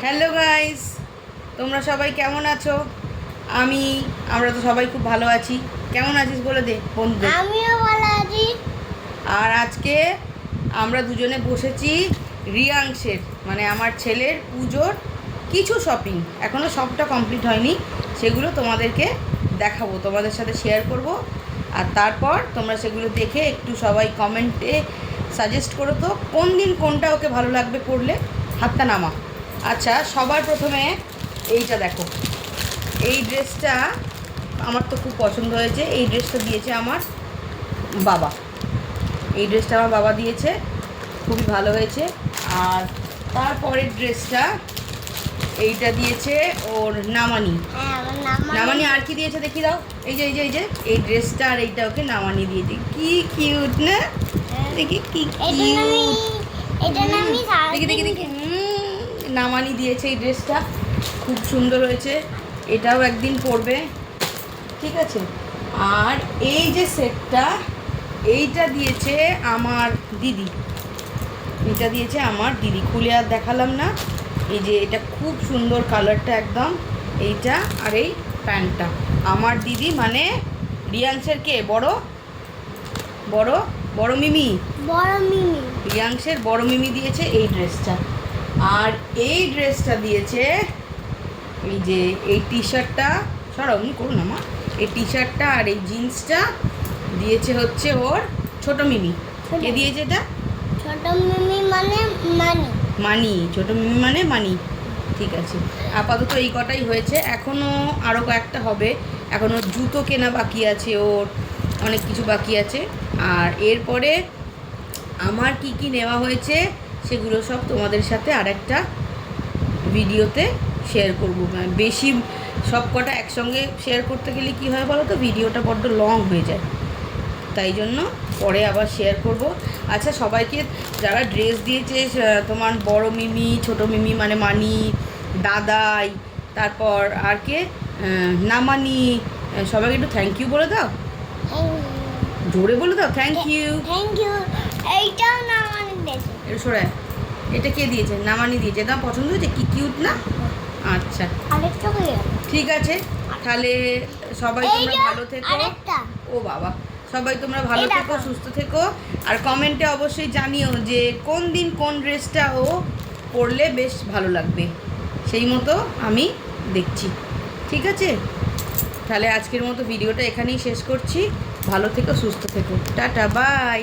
Hello guys, তোমরা সবাই কেমন আছো? আমরা তো সবাই খুব ভালো আছি। কেমন আছিস বলে দে বন্ধু। আমিও ভালো আছি। আর আজকে আমরা দুজনে বসেছি রিয়াংশের মানে আমার ছেলের পুজোর কিছু শপিং, এখনও সবটা কমপ্লিট হয়নি, সেগুলো তোমাদেরকে দেখাবো, তোমাদের সাথে শেয়ার করব। আর তারপর তোমরা সেগুলো দেখে একটু সবাই কমেন্টে সাজেস্ট করো তো কোন দিন কোনটা ওকে ভালো লাগবে পড়লে। হাতটা নামা। আচ্ছা, সবার প্রথমে এইটা দেখো, এই ড্রেসটা আমার তো খুব পছন্দ হয়েছে। এই ড্রেসটা দিয়েছে আমার বাবা, এই ড্রেসটা আমার বাবা দিয়েছে, খুবই ভালো হয়েছে। আর তারপরের ড্রেসটা এইটা দিয়েছে ওর নামানি। নামানি আর কি দিয়েছে দেখি দাও। এই যে এই যে এই যে এই ড্রেসটা আর এইটা ওকে নামানি দিয়েছে। কি কিউট না, দেখি কি দেখি দেখি দেখি নামানি দিয়েছে এই ড্রেসটা, খুব সুন্দর হয়েছে। এটাও একদিন পরবে, ঠিক আছে। আর এই যে সেটটা, এইটা দিয়েছে আমার দিদি, এটা দিয়েছে আমার দিদি, খুলে আর দেখালাম না। এই যে এটা খুব সুন্দর কালারটা একদম, এইটা আর এই প্যান্টটা আমার দিদি মানে রিয়াংশের কে বড় বড় বড় মিমি, রিয়াংশের বড় মিমি দিয়েছে এই ড্রেসটা। আর এই ড্রেসটা দিয়েছে এই যে এই টি শার্টটা, সরাও নি করুন আমার, এই টি শার্টটা আর এই জিন্সটা দিয়েছে হচ্ছে ওর ছোট মিমি। কে দিয়েছে এটা? ছোট মিমি মানে মানি। মানি, ছোট মিমি মানে মানি, ঠিক আছে। আপাতত এই কটাই হয়েছে, এখনও আরও কয়েকটা হবে। এখনও জুতো কেনা বাকি আছে, ওর অনেক কিছু বাকি আছে। আর এরপরে আমার কি কি নেওয়া হয়েছে সেগুলো সব তোমাদের সাথে আর একটা ভিডিওতে শেয়ার করবো। বেশি সব কটা একসঙ্গে শেয়ার করতে গেলে কি হয় বলো তো, ভিডিওটা বড্ড লং হয়ে যায়, তাই জন্য পরে আবার শেয়ার করব। আচ্ছা, সবাইকে যারা ড্রেস দিয়েছে, তোমার বড় মিমি, ছোট মিমি মানে মানি, দাদাই, তারপর আর কে, নামানি, সবাইকে একটু থ্যাংক ইউ বলে দাও, জোরে বলে দাও থ্যাংক ইউ। Thank you. এইটাও নামানি দিয়েছে। এটা সরায়, এটা কে দিয়েছে? নামানি দিয়েছে। এটা পছন্দ হয়েছে, কি কিউট না? আচ্ছা আরেকটা হয়ে গেল, ঠিক আছে। তাহলে সবাই তোমরা ভালো থেকো। ও বাবা, সবাই তোমরা ভালো থেকো, সুস্থ থেকো। আর কমেন্টে অবশ্যই জানিও যে কোন দিন কোন ড্রেসটা ও পরলে বেশ ভালো লাগবে, সেই মতো আমি দেখছি, ঠিক আছে। তাহলে আজকের মতো ভিডিওটা এখানেই শেষ করছি। ভালো থেকো, সুস্থ থেকো, টাটা, বাই।